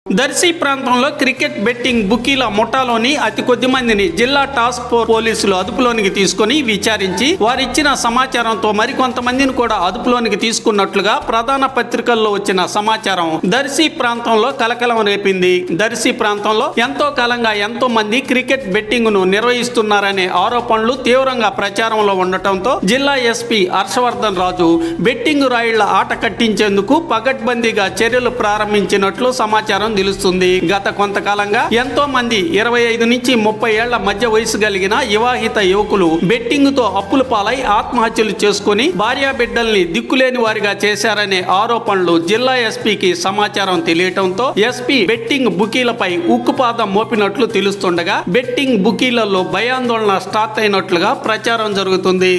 దర్శి ప్రాంతంలో cricket betting బుకీల ముఠాలోని అతి కొద్ది మందిని జిల్లా టాస్క్ ఫోర్స్ పోలీసులు అదుపులోనికి తీసుకుని విచారించి వారిచ్చిన సమాచారంతో మరికొంతమందిని కూడా అదుపులోనికి తీసుకున్నట్లుగా ప్రధాన పత్రికల్లో వచ్చిన సమాచారం దర్శి ప్రాంతంలో కలకలం రేపింది. దర్శి ప్రాంతంలో ఎంతో కాలంగా ఎంతో మంది క్రికెట్ బెట్టింగ్ ను నిర్వహిస్తున్నారనే ఆరోపణలు తీవ్రంగా ప్రచారంలో ఉండటంతో జిల్లా ఎస్పీ హర్షవర్ధన్ రాజు బెట్టింగ్ రాయిళ్ల ఆట కట్టించేందుకు పగడ్బందీగా చర్యలు ప్రారంభించినట్లు సమాచారం తెలుస్తుంది. గత కొంతకాలంగా ఎంతో మంది 25 నుంచి 30 ఏళ్ల మధ్య వయసు కలిగిన వివాహిత యువకులు బెట్టింగ్ తో అప్పుల పాలై ఆత్మహత్యలు చేసుకుని భార్యా బిడ్డల్ని దిక్కులేని వారిగా చేశారనే ఆరోపణలు జిల్లా ఎస్పీకి సమాచారం తెలియటంతో ఎస్పీ బెట్టింగ్ బుకీలపై ఉక్కుపాదం మోపినట్లు తెలుస్తుండగా బెట్టింగ్ బుకీలలో భయాందోళన స్టార్ట్ అయినట్లుగా ప్రచారం జరుగుతుంది.